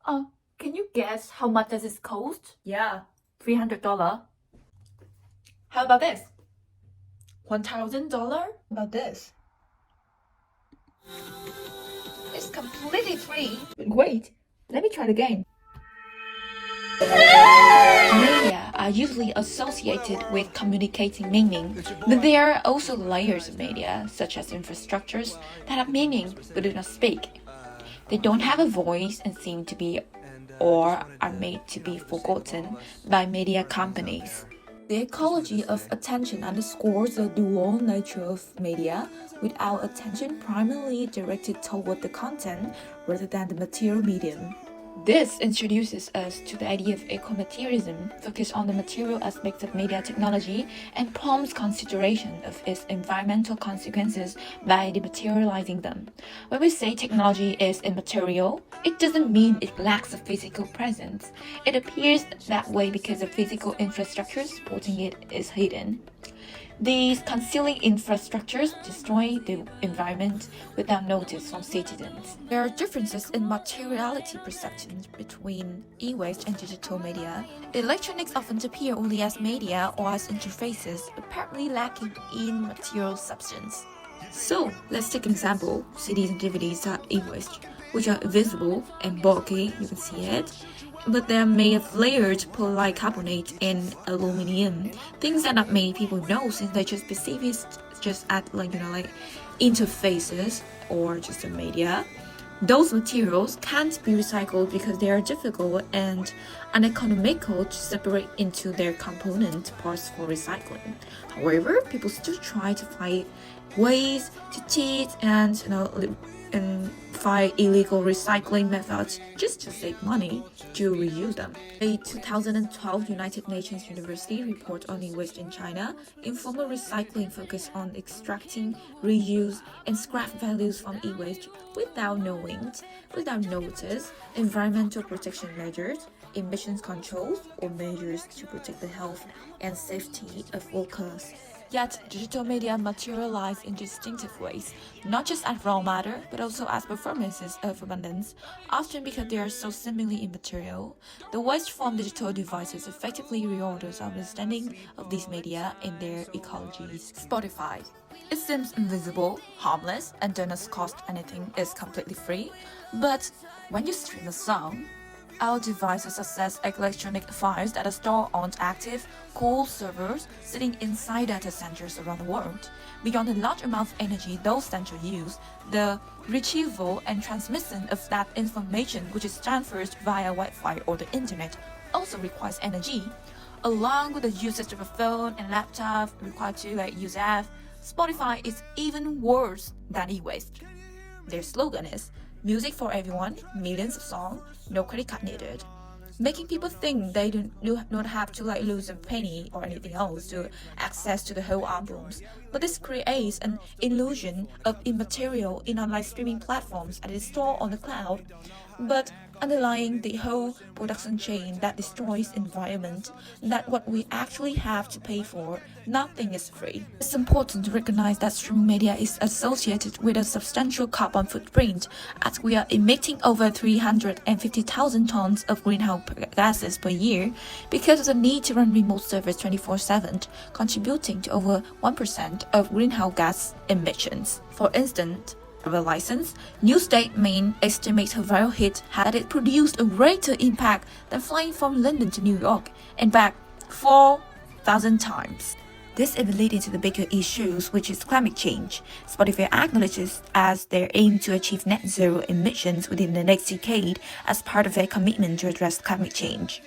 Can you guess how much does this cost? Yeah. $300. How about this? $1,000? About this? It's completely free. But wait, let me try it again. Media are usually associated with communicating meaning, but there are also layers of media, such as infrastructures, that have meaning but do not speak. They don't have a voice and seem to be or are made to be forgotten by media companies. The ecology of attention underscores the dual nature of media, with our attention primarily directed toward the content rather than the material medium. This introduces us to the idea of eco-materialism, focused on the material aspects of media technology and prompts consideration of its environmental consequences by dematerializing them. When we say technology is immaterial, it doesn't mean it lacks a physical presence. It appears that way because the physical infrastructure supporting it is hidden. These concealing infrastructures destroy the environment without notice from citizens. There are differences in materiality perceptions between e-waste and digital media. Electronics often appear only as media or as interfaces, apparently lacking in material substance. So, let's take an example. CDs and DVDs are e-waste, which are visible and bulky, you can see it. But they're made of layered polycarbonate and aluminum, things that not many people know since they just perceive it just as interfaces or just a media. Those materials can't be recycled because they are difficult and uneconomical to separate into their component parts for recycling. However, people still try to find ways to cheat and find illegal recycling methods just to save money to reuse them. A 2012 United Nations University report on e-waste in China, informal recycling focused on extracting, reuse, and scrap values from e-waste without notice, environmental protection measures, emissions controls, or measures to protect the health and safety of workers. Yet, digital media materialize in distinctive ways, not just as raw matter, but also as performances of abundance, often because they are so seemingly immaterial. The waste from digital devices effectively reorders our understanding of these media and their ecologies. Spotify. It seems invisible, harmless, and doesn't cost anything, is completely free. But when you stream a song, our devices access electronic files that are stored on active, cold servers sitting inside data centers around the world. Beyond the large amount of energy those centers use, the retrieval and transmission of that information, which is transferred via Wi-Fi or the internet, also requires energy. Along with the usage of a phone and laptop required to use apps, Spotify is even worse than e-waste. Their slogan is music for everyone, millions of songs, no credit card needed. Making people think they do not have to lose a penny or anything else to access to the whole albums. But this creates an illusion of immaterial in online streaming platforms that is stored on the cloud. But underlying the whole production chain that destroys environment, that what we actually have to pay for, nothing is free. It's important to recognize that streaming media is associated with a substantial carbon footprint, as we are emitting over 350,000 tons of greenhouse gases per year because of the need to run remote service 24/7, contributing to over 1% of greenhouse gas emissions. For instance, a license, Newsday Maine estimates her viral hit had it produced a greater impact than flying from London to New York and back 4,000 times. This is related to the bigger issues, which is climate change. Spotify acknowledges as their aim to achieve net zero emissions within the next decade as part of their commitment to address climate change.